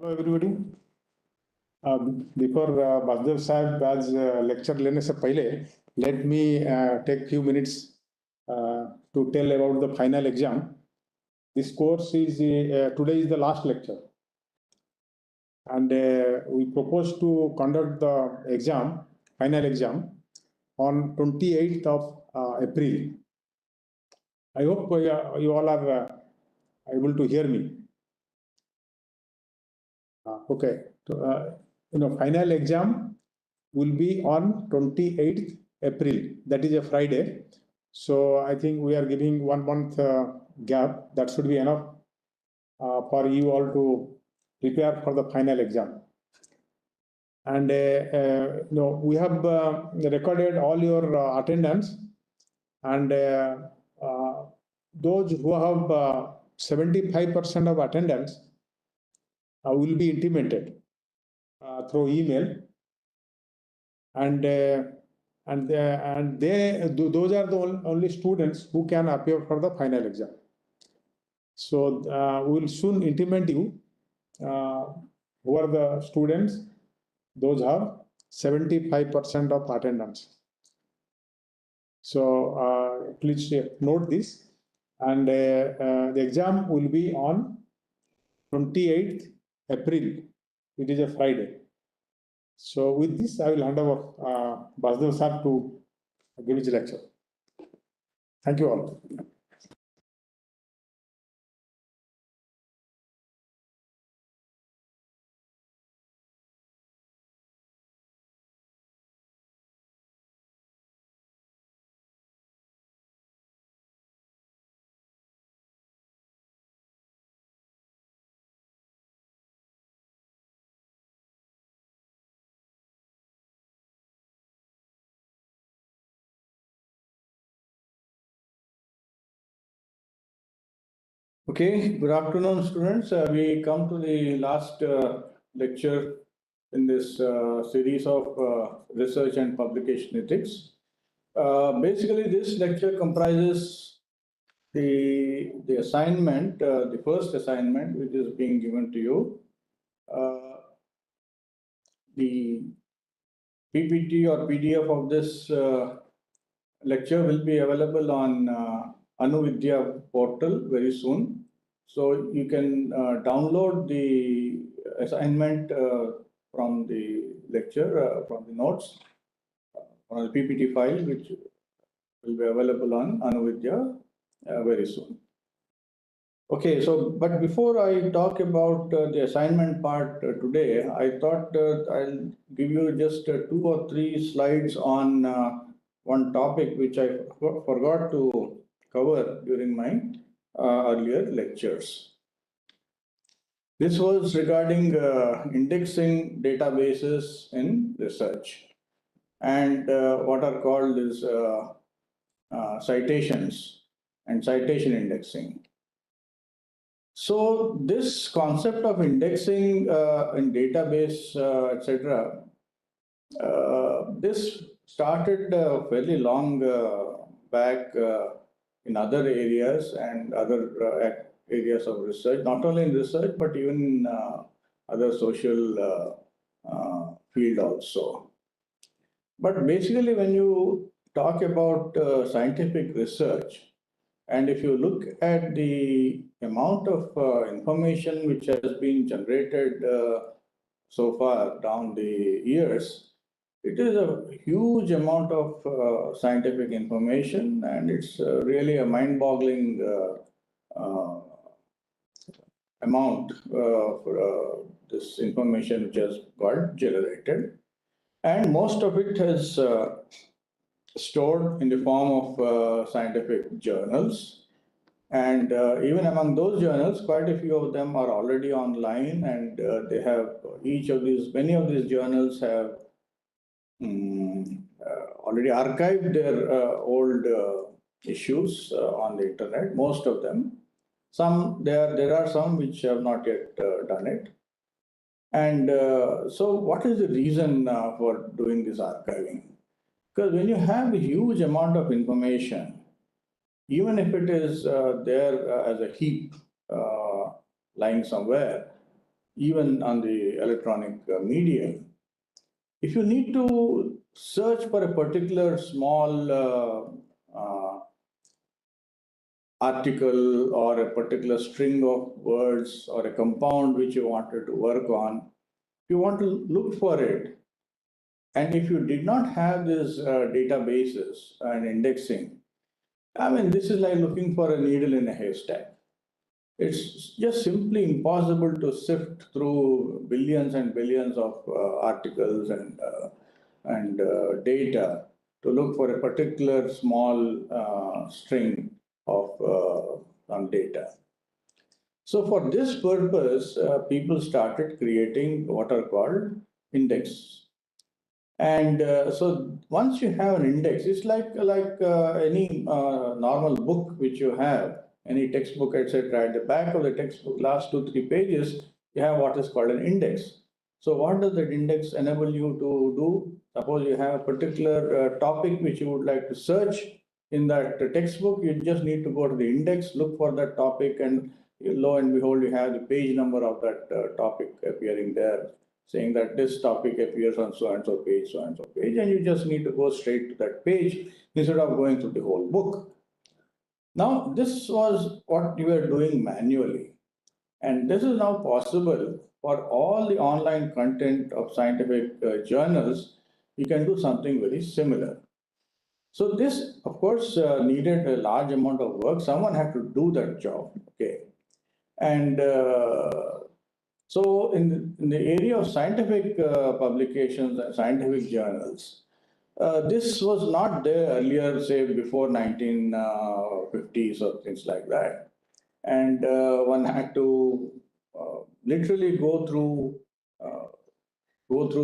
Hello everybody. Before Basdev Sahib आज lecture लेने से पहले let me take few minutes to tell about the final exam. This course is today is the last lecture, and we propose to conduct the exam, final exam, on 28th of April. I hope you all are able to hear me. Okay. Final exam will be on 28th April. That is a Friday. So I think we are giving 1 month gap. That should be enough for you all to prepare for the final exam. And we have recorded all your attendance, and those who have 75% of attendance will be intimated through email, and those are the only students who can appear for the final exam. So we will soon intimate you who are the students, those have 75% of attendance. So please note this, and the exam will be on 28th April. It is a Friday. So with this, I will hand over Basdev sir to give his lecture. Thank you all. Okay, good afternoon, students. We come to the last lecture in this series of research and publication ethics. Basically, this lecture comprises the assignment, the first assignment, which is being given to you. The PPT or PDF of this lecture will be available on Anuvidya portal very soon. So you can download the assignment from the lecture, from the notes, on the PPT file, which will be available on Anuvidya very soon. Okay, so but before I talk about the assignment part today, I thought I'll give you just 2 or 3 slides on one topic which I forgot to cover during my earlier lectures. This was regarding indexing databases in research, and what are called is citations and citation indexing. So this concept of indexing in database, etc., this started fairly long back in other areas and other areas of research, not only in research, but even in other social field also. But basically, when you talk about scientific research, and if you look at the amount of information which has been generated so far down the years, it is a huge amount of scientific information, and it's really a mind-boggling amount for this information which has got generated. And most of it has stored in the form of scientific journals. And even among those journals, quite a few of them are already online, and they have many of these journals have already archived their old issues on the internet, most of them. There are some which have not yet done it. And so what is the reason for doing this archiving? Because when you have a huge amount of information, even if it is there as a heap lying somewhere, even on the electronic media. If you need to search for a particular small article or a particular string of words or a compound which you wanted to work on, you want to look for it. And if you did not have these databases and indexing, I mean, this is like looking for a needle in a haystack. It's just simply impossible to sift through billions and billions of articles and data to look for a particular small string of data. So for this purpose, people started creating what are called index. And so once you have an index, it's like any normal book which you have, any textbook, etc. At the back of the textbook, last 2-3 pages, you have what is called an index. So what does that index enable you to do? Suppose you have a particular topic which you would like to search in that textbook, you just need to go to the index, look for that topic, and lo and behold, you have the page number of that topic appearing there, saying that this topic appears on so and so page, and you just need to go straight to that page instead of going through the whole book. Now, this was what you were doing manually, and this is now possible for all the online content of scientific journals. You can do something very similar. So this, of course, needed a large amount of work. Someone had to do that job, okay? And so in the area of scientific publications and scientific journals, this was not there earlier, say before 1950s or things like that. And one had to literally go through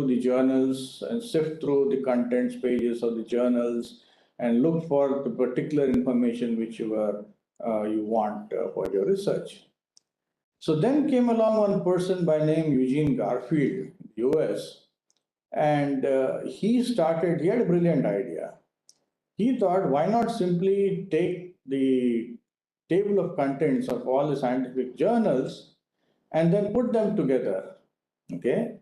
the journals and sift through the contents pages of the journals and look for the particular information which you want for your research. So then came along one person by name Eugene Garfield, US, and he had a brilliant idea. He thought, why not simply take the table of contents of all the scientific journals and then put them together, okay?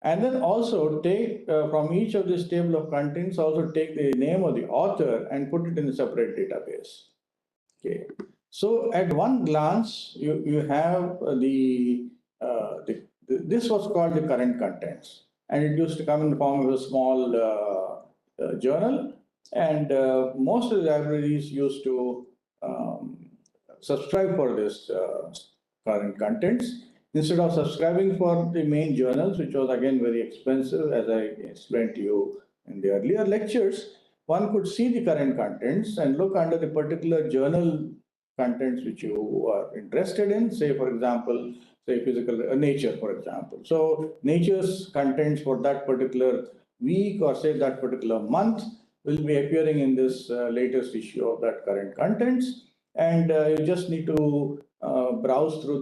And then also take from each of this table of contents, also take the name of the author and put it in a separate database, okay? So at one glance, you have this was called the current contents, and it used to come in the form of a small journal, and most of the libraries used to subscribe for this current contents instead of subscribing for the main journals, which was again very expensive, as I explained to you in the earlier lectures. One could see the current contents and look under the particular journal contents which you are interested in, say for example, say physical nature, for example. So nature's contents for that particular week or say that particular month will be appearing in this latest issue of that current contents, and you just need to browse through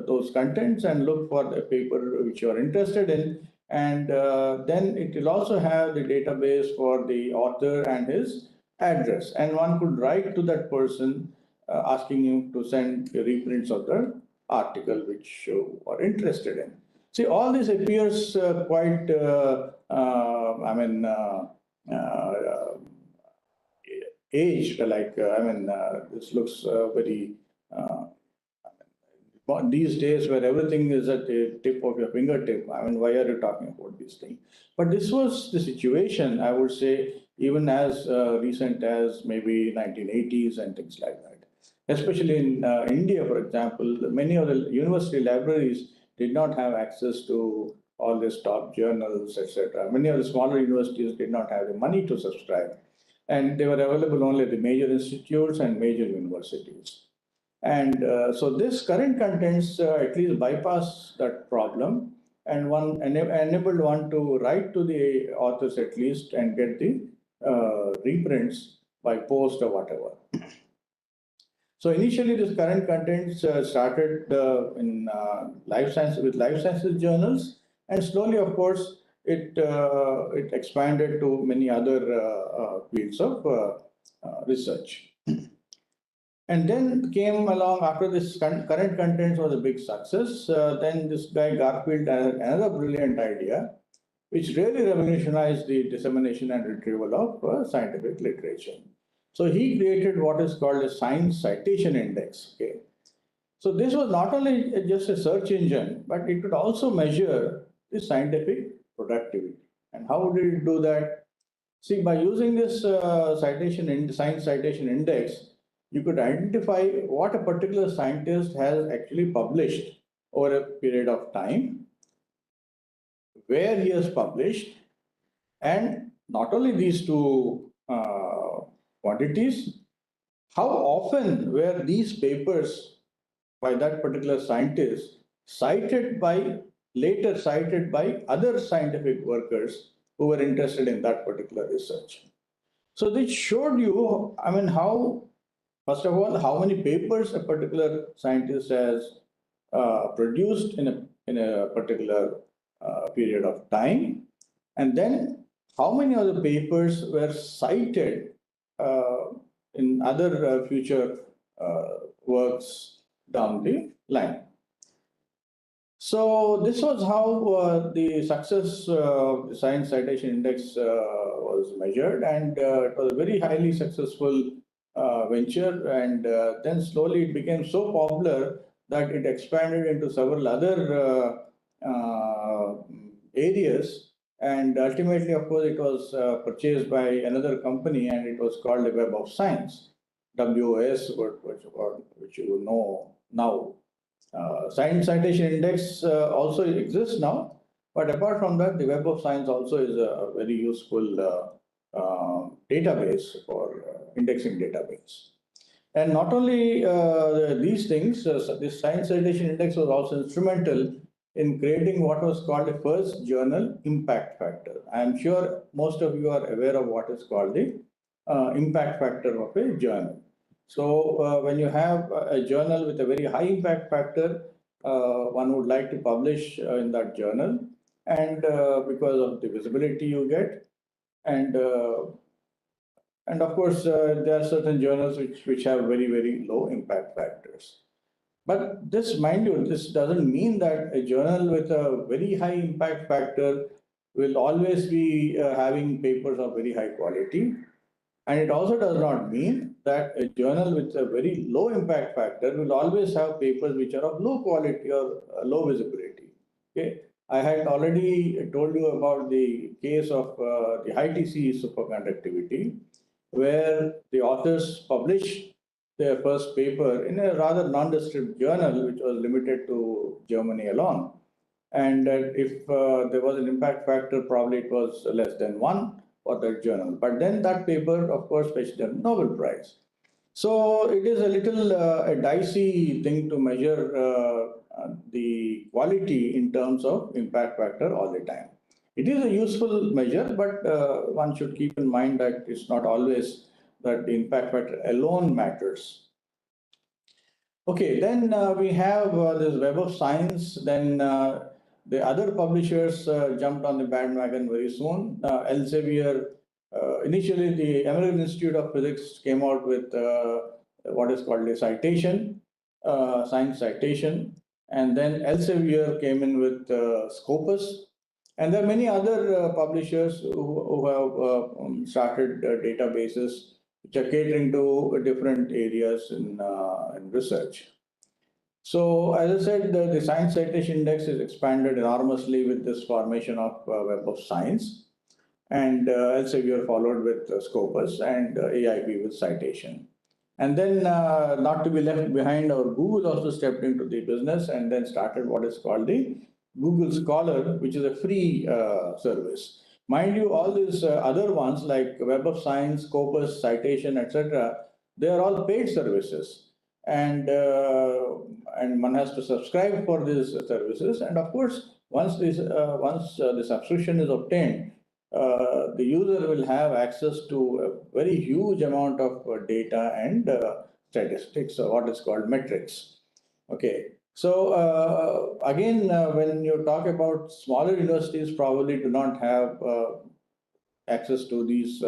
those contents and look for the paper which you are interested in, and then it will also have the database for the author and his address, and one could write to that person asking you to send reprints of the article which you are interested in. See, all this appears quite, aged, like, this looks very, these days where everything is at the tip of your fingertip. I mean, why are you talking about these things? But this was the situation, I would say, even as recent as maybe 1980s and things like that. Especially in India, for example, many of the university libraries did not have access to all these top journals, etc. Many of the smaller universities did not have the money to subscribe, and they were available only at the major institutes and major universities. And so this current contents at least bypass that problem, and one enabled one to write to the authors at least and get the reprints by post or whatever. So initially, this current contents started in life sciences journals, and slowly, of course, it expanded to many other fields of research. And then came along after this current contents was a big success. Then this guy Garfield had another brilliant idea, which really revolutionized the dissemination and retrieval of scientific literature. So he created what is called a Science Citation Index. Okay. So this was not only just a search engine, but it could also measure the scientific productivity. And how did it do that? See, by using this Science Citation Index, you could identify what a particular scientist has actually published over a period of time, where he has published, and not only these two quantities, how often were these papers by that particular scientist later cited by other scientific workers who were interested in that particular research. So this showed you, I mean, how, first of all, how many papers a particular scientist has produced in a particular period of time, and then how many of the papers were cited in other future works down the line. So this was how the success of the Science Citation Index was measured, and it was a very highly successful venture. And then slowly it became so popular that it expanded into several other areas. And ultimately, of course, it was purchased by another company, and it was called the Web of Science, WOS, which you know now. Science Citation Index also exists now, but apart from that, the Web of Science also is a very useful database for indexing database. And not only these things, this Science Citation Index was also instrumental in creating what was called the first journal impact factor. I am sure most of you are aware of what is called the impact factor of a journal. So when you have a journal with a very high impact factor, one would like to publish in that journal, and because of the visibility you get, and of course there are certain journals which have very low impact factors. But this, mind you, this doesn't mean that a journal with a very high impact factor will always be having papers of very high quality. And it also does not mean that a journal with a very low impact factor will always have papers which are of low quality or low visibility. Okay. I had already told you about the case of the high TC superconductivity, where the authors published their first paper in a rather nondescript journal, which was limited to Germany alone. And if there was an impact factor, probably it was less than 1 for that journal. But then that paper, of course, fetched a Nobel Prize. So it is a little a dicey thing to measure the quality in terms of impact factor all the time. It is a useful measure, but one should keep in mind that it's not always that the impact factor alone matters. Okay, then we have this Web of Science. Then the other publishers jumped on the bandwagon very soon. Elsevier, initially the American Institute of Physics came out with what is called a citation, science citation. And then Elsevier came in with Scopus. And there are many other publishers who have started databases which are catering to different areas in research. So, as I said, the Science Citation Index is expanded enormously with this formation of Web of Science. And Elsevier followed with Scopus, and AIP with Citation. And then, not to be left behind, our Google also stepped into the business and then started what is called the Google Scholar, which is a free service. Mind you, all these other ones like Web of Science, Scopus, Citation, etc., they are all paid services, and one has to subscribe for these services. And of course, once the subscription is obtained, the user will have access to a very huge amount of data and statistics, or what is called metrics. Okay. So again, when you talk about smaller universities, probably do not have access to these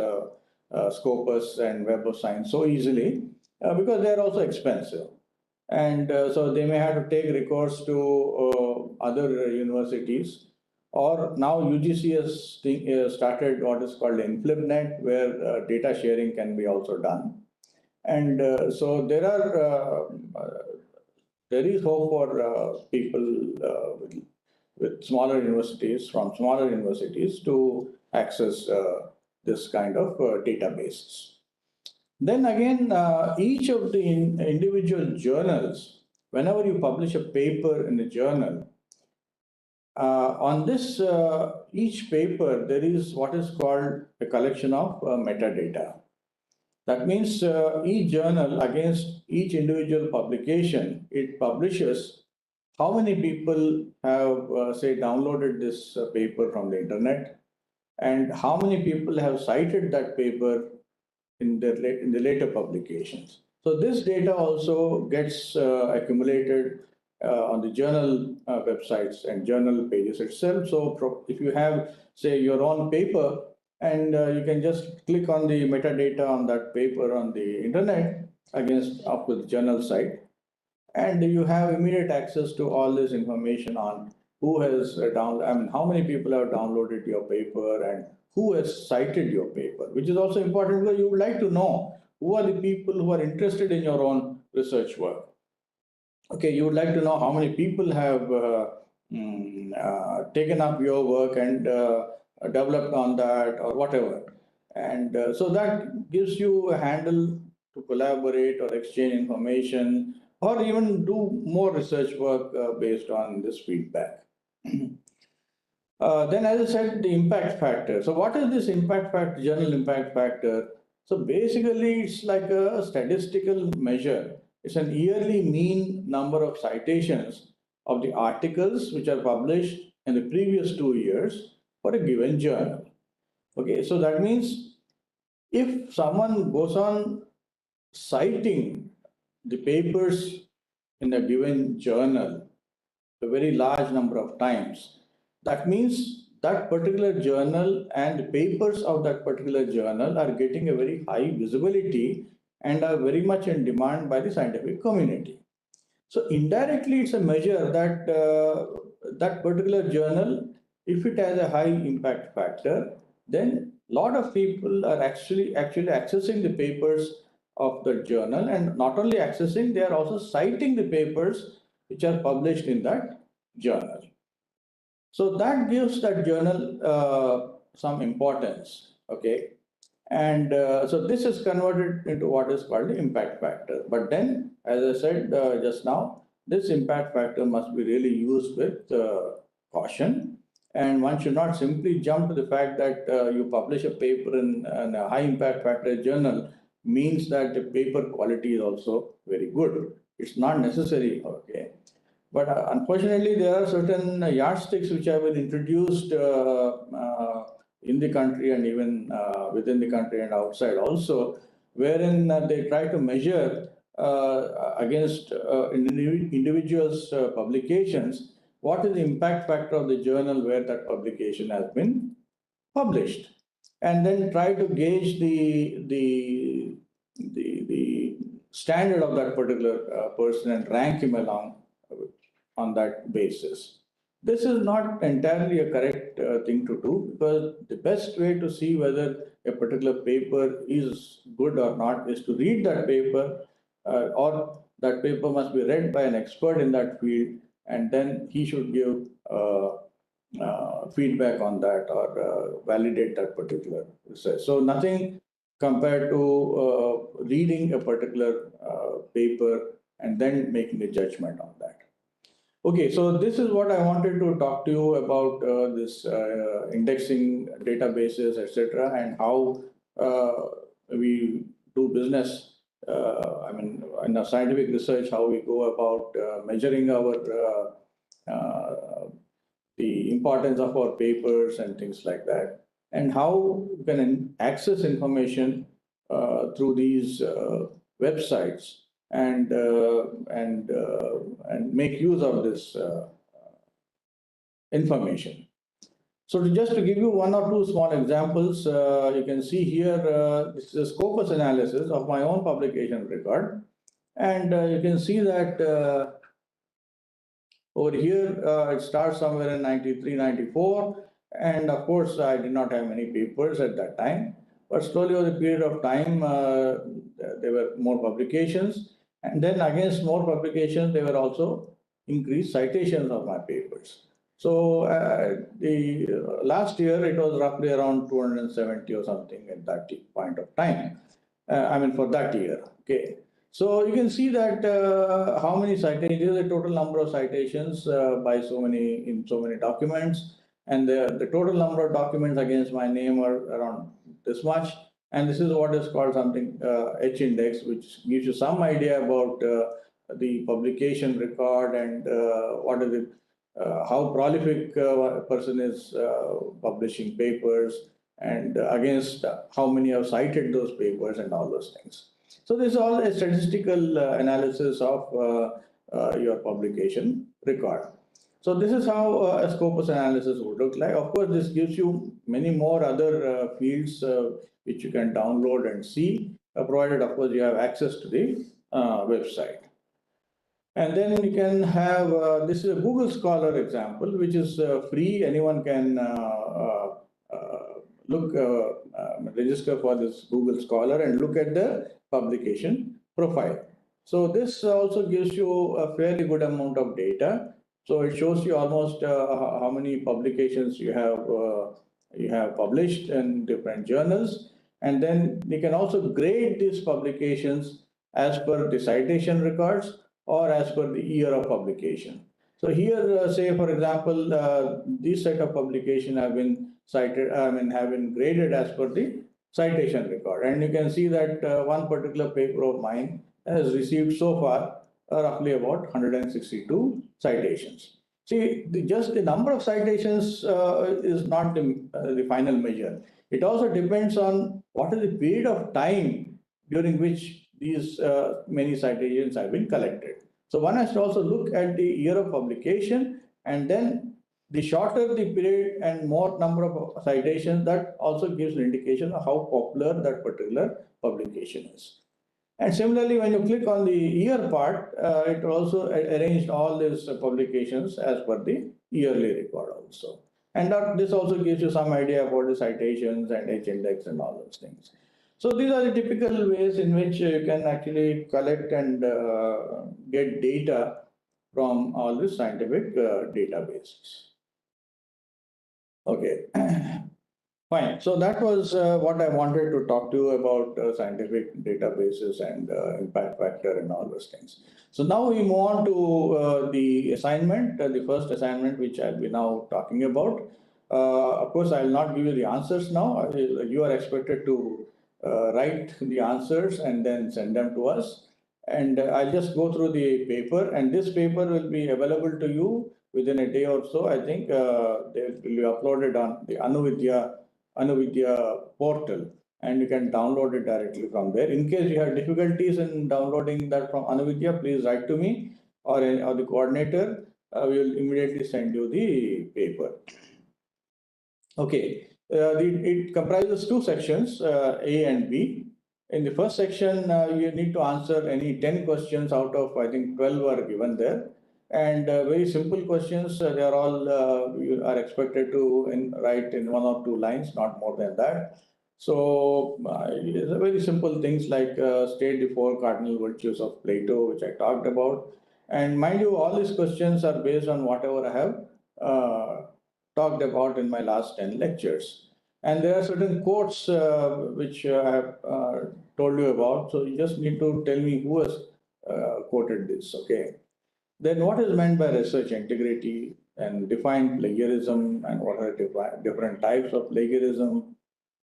Scopus and Web of Science so easily. because they are also expensive. And so they may have to take recourse to other universities. Or now UGC has started what is called InflibNet, where data sharing can be also done. And so there is hope for people with smaller universities, from smaller universities, to access this kind of databases. Then again, each of the individual journals, whenever you publish a paper in a journal, on this each paper, there is what is called a collection of metadata. That means each journal, against each individual publication, it publishes how many people have, say, downloaded this paper from the internet, and how many people have cited that paper in the later publications. So this data also gets accumulated on the journal websites and journal pages itself. So if you have, say, your own paper, and you can just click on the metadata on that paper on the internet against up with the journal site, and you have immediate access to all this information on who has how many people have downloaded your paper and who has cited your paper, which is also important because you would like to know who are the people who are interested in your own research work. Okay, you would like to know how many people have taken up your work and developed on that or whatever. And so that gives you a handle to collaborate or exchange information or even do more research work based on this feedback. Then, as I said, the impact factor. So what is this impact factor, journal impact factor? So basically, it's like a statistical measure. It's an yearly mean number of citations of the articles which are published in the previous 2 years for a given journal. Okay, so that means if someone goes on citing the papers in a given journal a very large number of times, that means that particular journal and the papers of that particular journal are getting a very high visibility and are very much in demand by the scientific community. So indirectly, it's a measure that that particular journal, if it has a high impact factor, then a lot of people are actually accessing the papers of the journal, and not only accessing, they are also citing the papers which are published in that journal. So that gives that journal some importance, okay? And so this is converted into what is called the impact factor. But then, as I said just now, this impact factor must be really used with caution. And one should not simply jump to the fact that you publish a paper in a high impact factor journal means that the paper quality is also very good. It's not necessary, okay? But unfortunately, there are certain yardsticks which have been introduced in the country and even within the country and outside also, wherein they try to measure against individuals' publications what is the impact factor of the journal where that publication has been published, and then try to gauge the standard of that particular person and rank him along on that basis. This is not entirely a correct thing to do, because the best way to see whether a particular paper is good or not is to read that paper, or that paper must be read by an expert in that field, and then he should give feedback on that or validate that particular research. So nothing compared to reading a particular paper and then making a judgment on that. Okay, so this is what I wanted to talk to you about this indexing databases, etc., and how we do business. I mean, in our scientific research, how we go about measuring our the importance of our papers and things like that, and how we can access information through these websites and make use of this information. So just to give you one or two small examples, you can see here, this is a scopus analysis of my own publication record. And you can see that over here, it starts somewhere in 93, 94. And of course, I did not have many papers at that time. But slowly over the period of time, there were more publications. And then against more publications, there were also increased citations of my papers. So the last year, it was roughly around 270 or something at that point of time. I mean, for that year, okay. So you can see that how many citations, the total number of citations by in so many documents, and the total number of documents against my name are around this much. And this is what is called something H index, which gives you some idea about the publication record and what is it, how prolific a person is publishing papers, and against how many have cited those papers and all those things. So this is all a statistical analysis of your publication record. So this is how a scopus analysis would look like. Of course, this gives you many more other fields which you can download and see, provided, of course, you have access to the website. And then you can have, this is a Google Scholar example, which is free. Anyone can register for this Google Scholar and look at the publication profile. So this also gives you a fairly good amount of data. So it shows you almost how many publications you have published in different journals. And then you can also grade these publications as per the citation records or as per the year of publication. So here, say for example, this set of publication have been cited, have been graded as per the citation record. And you can see that one particular paper of mine has received so far roughly about 162 citations. See, just the number of citations is not the final measure. It also depends on what is the period of time during which these many citations have been collected. So one has to also look at the year of publication, and then the shorter the period and more number of citations, that also gives an indication of how popular that particular publication is. And similarly, when you click on the year part, it also arranged all these publications as per the yearly record also. And this also gives you some idea about the citations and H index and all those things. So these are the typical ways in which you can actually collect and get data from all the scientific databases. Okay, fine. So that was what I wanted to talk to you about scientific databases and impact factor and all those things. So now we move on to the assignment, the first assignment, which I'll be now talking about. Of course, I will not give you the answers now. You are expected to write the answers and then send them to us. And I'll just go through the paper, and this paper will be available to you within a day or so. I think they will be uploaded on the Anuvidya portal, and you can download it directly from there. In case you have difficulties in downloading that from Anuvidya, please write to me or the coordinator. We will immediately send you the paper. Okay, it comprises two sections, A and B. In the first section, you need to answer any 10 questions out of, I think, 12 are given there. And very simple questions. They are all, you are expected to write in 1 or 2 lines, not more than that. So it's a very simple things like state the 4 cardinal virtues of Plato, which I talked about. And mind you, all these questions are based on whatever I have talked about in my last 10 lectures. And there are certain quotes which I have told you about. So you just need to tell me who has quoted this, okay? Then what is meant by research integrity, and define plagiarism, and what are different types of plagiarism?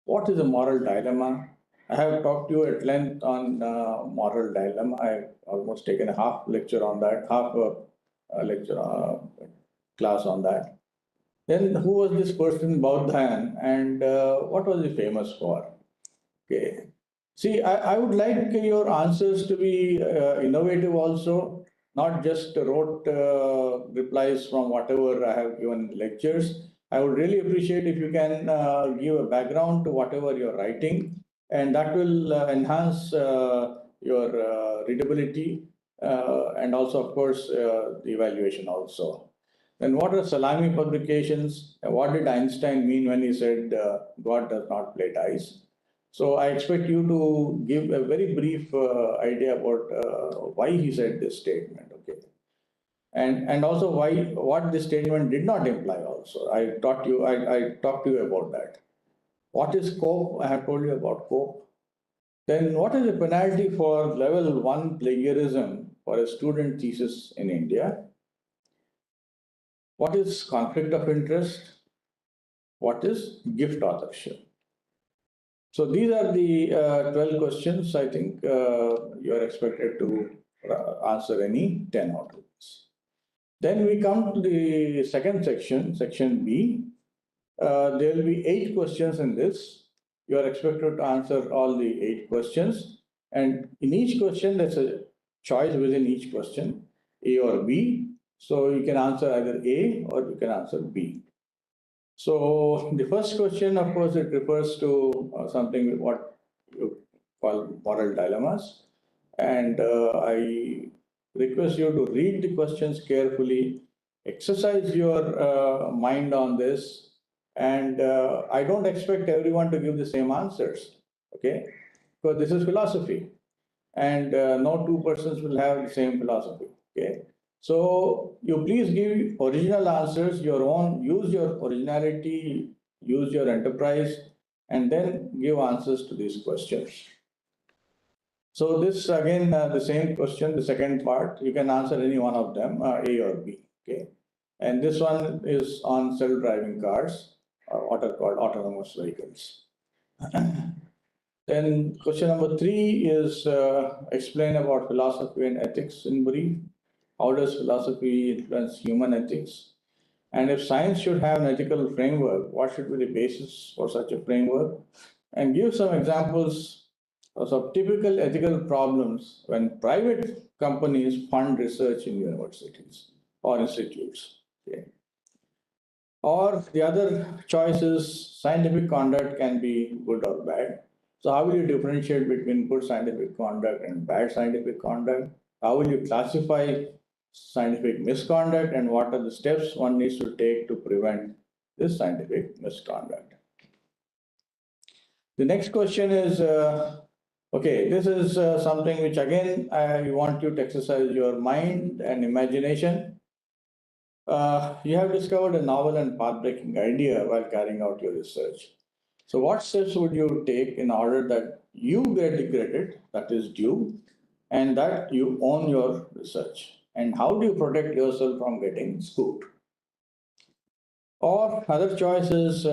What is a moral dilemma? I have talked to you at length on moral dilemma. I've almost taken a half lecture on that, half a lecture class on that. Then who was this person Bauddhan, and what was he famous for? Okay. See, I would like your answers to be innovative also, not just rote replies from whatever I have given lectures. I would really appreciate if you can give a background to whatever you're writing, and that will enhance your readability and also, of course, the evaluation also. Then what are salami publications? What did Einstein mean when he said God does not play dice? So I expect you to give a very brief idea about why he said this statement, okay? And also what this statement did not imply also. I talked to you about that. What is COPE? I have told you about COPE. Then what is the penalty for level 1 plagiarism for a student thesis in India? What is conflict of interest? What is gift authorship? So these are the 12 questions. I think you are expected to answer any 10 out of this. Then we come to the second section, section B. There will be 8 questions in this. You are expected to answer all the 8 questions. And in each question, there's a choice within each question, A or B. So you can answer either A or you can answer B. So the first question, of course, it refers to something what you call moral dilemmas. And I request you to read the questions carefully, exercise your mind on this. And I don't expect everyone to give the same answers, okay? Because this is philosophy. And no two persons will have the same philosophy, okay? So you please give original answers, your own, use your originality, use your enterprise, and then give answers to these questions. So this again, the same question, the second part, you can answer any one of them, A or B, okay? And this one is on self-driving cars, or what are called autonomous vehicles. Then question number 3 is explain about philosophy and ethics in brief. How does philosophy influence human ethics? And if science should have an ethical framework, what should be the basis for such a framework? And give some examples of some typical ethical problems when private companies fund research in universities or institutes. Okay. Or the other choice is scientific conduct can be good or bad. So how will you differentiate between good scientific conduct and bad scientific conduct? How will you classify scientific misconduct, and what are the steps one needs to take to prevent this scientific misconduct? The next question is, okay, this is something which again, I want you to exercise your mind and imagination. You have discovered a novel and path-breaking idea while carrying out your research. So what steps would you take in order that you get the credit that is due and that you own your research? And how do you protect yourself from getting scooped? Or other choices,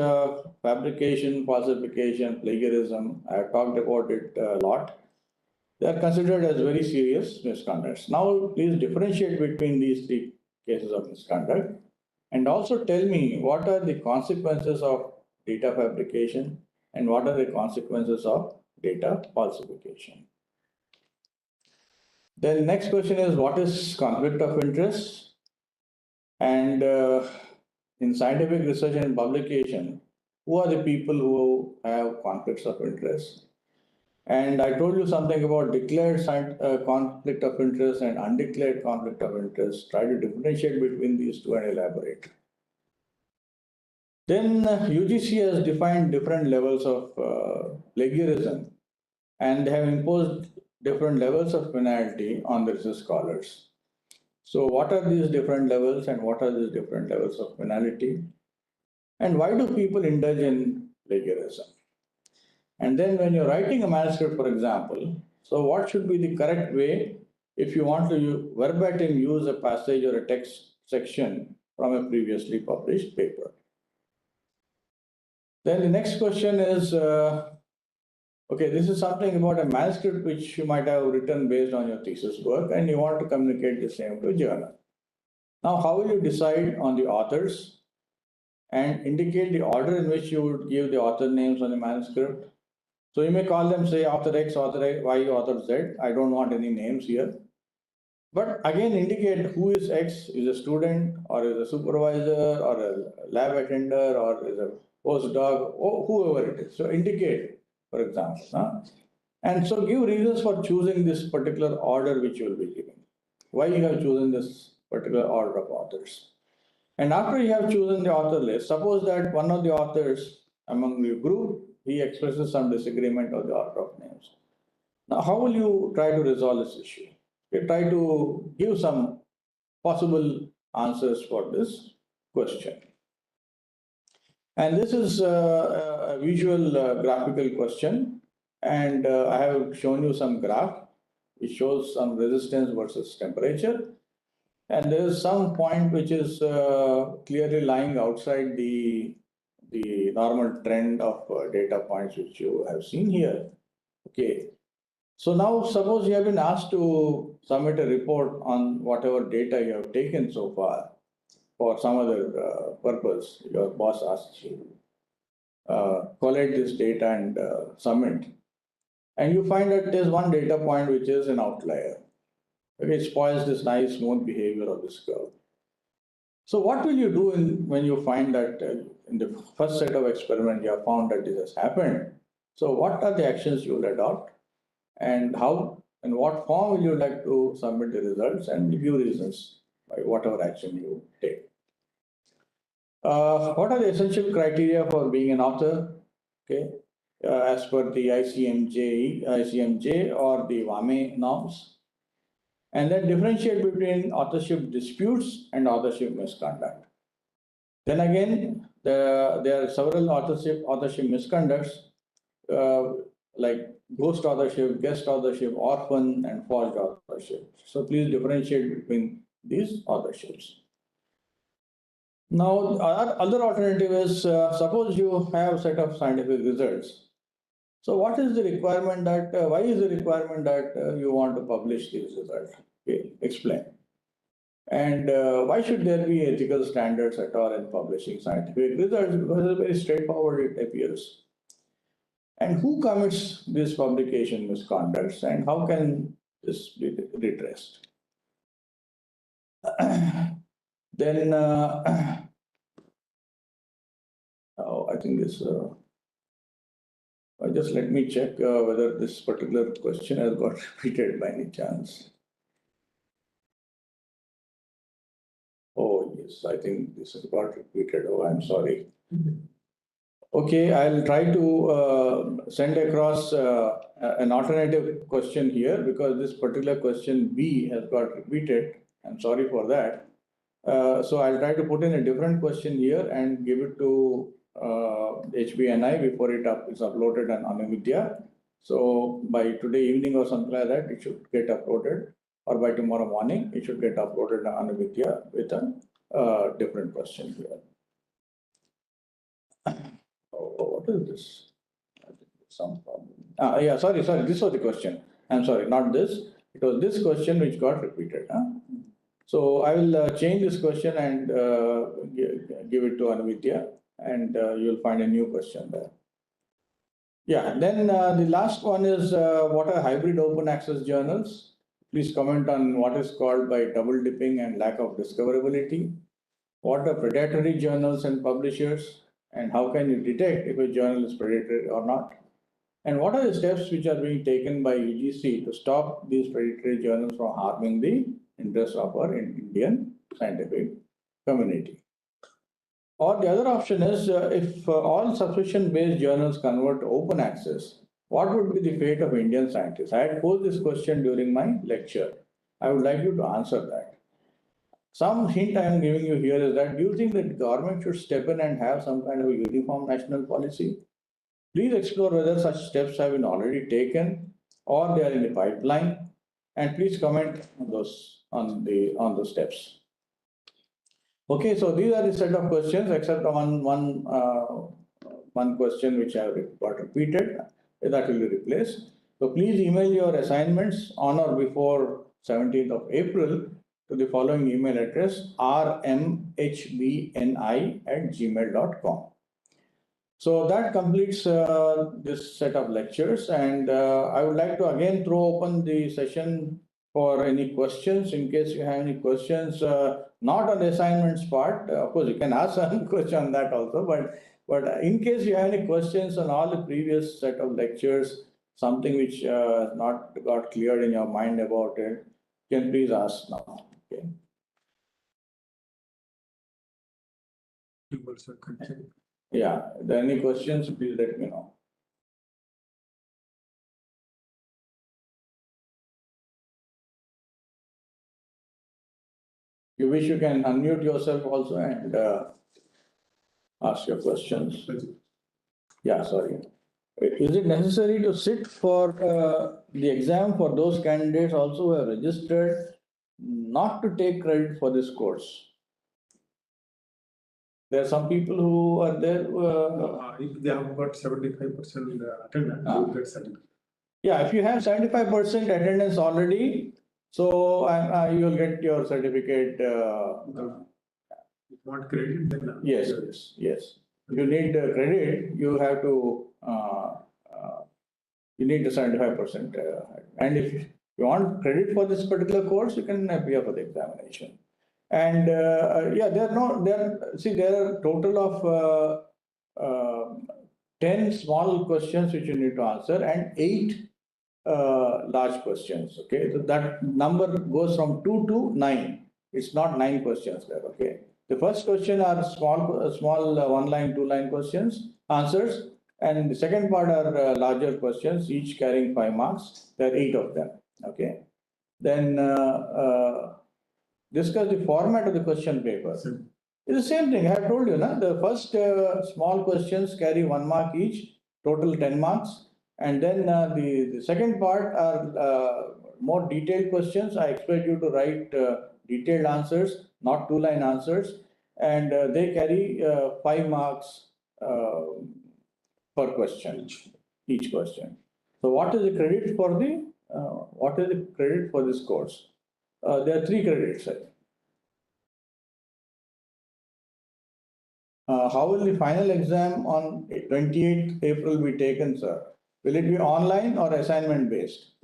fabrication, falsification, plagiarism. I have talked about it a lot. They are considered as very serious misconducts. Now, please differentiate between these 3 cases of misconduct and also tell me what are the consequences of data fabrication and what are the consequences of data falsification. Then next question is, what is conflict of interest? And in scientific research and publication, who are the people who have conflicts of interest? And I told you something about declared conflict of interest and undeclared conflict of interest. Try to differentiate between these two and elaborate. Then UGC has defined different levels of plagiarism, and they have imposed different levels of penalty on the research scholars. So what are these different levels and what are these different levels of penalty? And why do people indulge in plagiarism? And then when you're writing a manuscript, for example, so what should be the correct way if you want to verbatim use a passage or a text section from a previously published paper? Then the next question is, okay, this is something about a manuscript which you might have written based on your thesis work and you want to communicate the same to a journal. Now, how will you decide on the authors and indicate the order in which you would give the author names on the manuscript? So you may call them, say, author X, author Y, author Z. I don't want any names here. But again, indicate who is X, is a student or is a supervisor or a lab attender or is a postdoc or whoever it is. So indicate, for example. And so give reasons for choosing this particular order which you will be giving. Why you have chosen this particular order of authors. And after you have chosen the author list, suppose that one of the authors among your group, he expresses some disagreement of the order of names. Now, how will you try to resolve this issue? You try to give some possible answers for this question. And this is a visual graphical question. And I have shown you some graph which shows some resistance versus temperature. And there is some point which is clearly lying outside the normal trend of data points which you have seen here. Okay. So now suppose you have been asked to submit a report on whatever data you have taken so far for some other purpose. Your boss asks you collect this data and submit. And you find that there's one data point which is an outlier. Okay, it spoils this nice smooth behavior of this curve. So what will you do when you find that in the first set of experiments you have found that this has happened? So what are the actions you will adopt and how and what form will you like to submit the results and give reasons by whatever action you take? What are the essential criteria for being an author? Okay, as per the ICMJ or the WAME norms. And then differentiate between authorship disputes and authorship misconduct. Then again, there are several authorship misconducts like ghost authorship, guest authorship, orphan, and forged authorship. So please differentiate between these authorships. Now, other alternative is suppose you have a set of scientific results. So what is the requirement that, why is the requirement that you want to publish these results? Okay, explain. And why should there be ethical standards at all in publishing scientific results? Because it's very straightforward, it appears. And who commits this publication misconducts and how can this be redressed? Then, oh, I think this, just let me check whether this particular question has got repeated by any chance. Oh, yes, I think this has got repeated. Oh, I'm sorry. Okay, I'll try to send across an alternative question here because this particular question B has got repeated. I'm sorry for that. So I'll try to put in a different question here and give it to HBNI before it's uploaded on Anuvidya. So by today evening or something like that, it should get uploaded, or by tomorrow morning, it should get uploaded on Anuvidya with a different question here. Oh, what is this? Some problem. Yeah, sorry, this was the question. I'm sorry, not this. It was this question which got repeated. So I will change this question and give it to Anuvidya, and you'll find a new question there. Yeah, then the last one is what are hybrid open access journals? Please comment on what is called by double dipping and lack of discoverability. What are predatory journals and publishers? And how can you detect if a journal is predatory or not? And what are the steps which are being taken by UGC to stop these predatory journals from harming the interests of our Indian scientific community? Or the other option is if all subscription-based journals convert to open access, what would be the fate of Indian scientists? I had posed this question during my lecture. I would like you to answer that. Some hint I am giving you here is that do you think that government should step in and have some kind of a uniform national policy? Please explore whether such steps have been already taken or they are in the pipeline, and please comment on those steps. Okay, so these are the set of questions, except one question which I have got repeated that will be replaced. So please email your assignments on or before 17th of April to the following email address rmhbni@gmail.com. So that completes this set of lectures, and I would like to again throw open the session for any questions, in case you have any questions, not on the assignments part. Of course, you can ask some question on that also, but in case you have any questions on all the previous set of lectures, something which not got cleared in your mind about it, you can please ask now. Okay. Yeah, if there are any questions, please let me know. You wish you can unmute yourself also and ask your questions. Yeah, sorry. Is it necessary to sit for the exam for those candidates also who have registered not to take credit for this course? There are some people who are there. If they have got 75% attendance, they will get certificate. Yeah, if you have 75% attendance already, so you will get your certificate. If want credit, then Yes, yes, yes. If you need credit, you have to. You need the 75%. And if you want credit for this particular course, you can appear for the examination. And yeah, there are a total of 10 small questions which you need to answer and 8 large questions. Okay, so that number goes from 2 to 9. It's not 9 questions there. Okay, the first question are small 1-line, 2-line questions, answers. And the second part are larger questions, each carrying 5 marks. There are 8 of them. Okay. Then discuss the format of the question paper. It's the same thing. I have told you, the first small questions carry 1 mark each, total 10 marks. And then the second part are more detailed questions. I expect you to write detailed answers, not 2-line answers. And they carry 5 marks per question, each question. So what is the credit for this course? There are 3 credits. How will the final exam on 28th April be taken, sir? Will it be online or assignment based?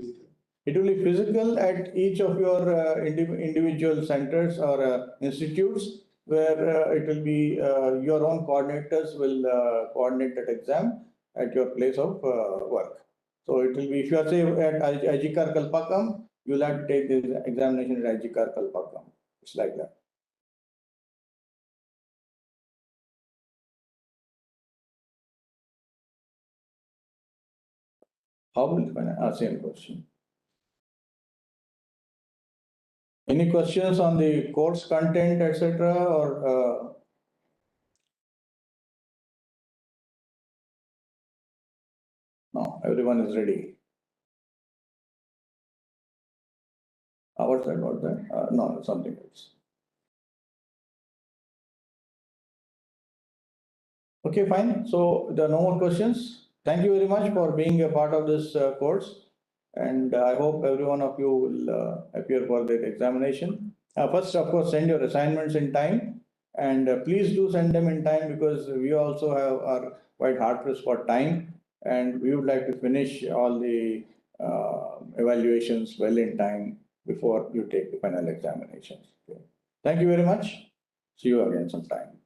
It will be physical at each of your individual centers or institutes, where it will be your own coordinators will coordinate that exam at your place of work. So it will be, if you are say at IGCAR Kalpakkam, you will have to take the examination at IGCAR Kalpakkam. It's like that. How will you same question? Any questions on the course content, etc., or no? Everyone is ready. What's that? What's that? No, something else. Okay, fine. So there are no more questions. Thank you very much for being a part of this course, and I hope every one of you will appear for the examination. First, of course, send your assignments in time, and please do send them in time, because we also are quite hard pressed for time, and we would like to finish all the evaluations well in time before you take the final examinations. Okay. Thank you very much. See you again sometime.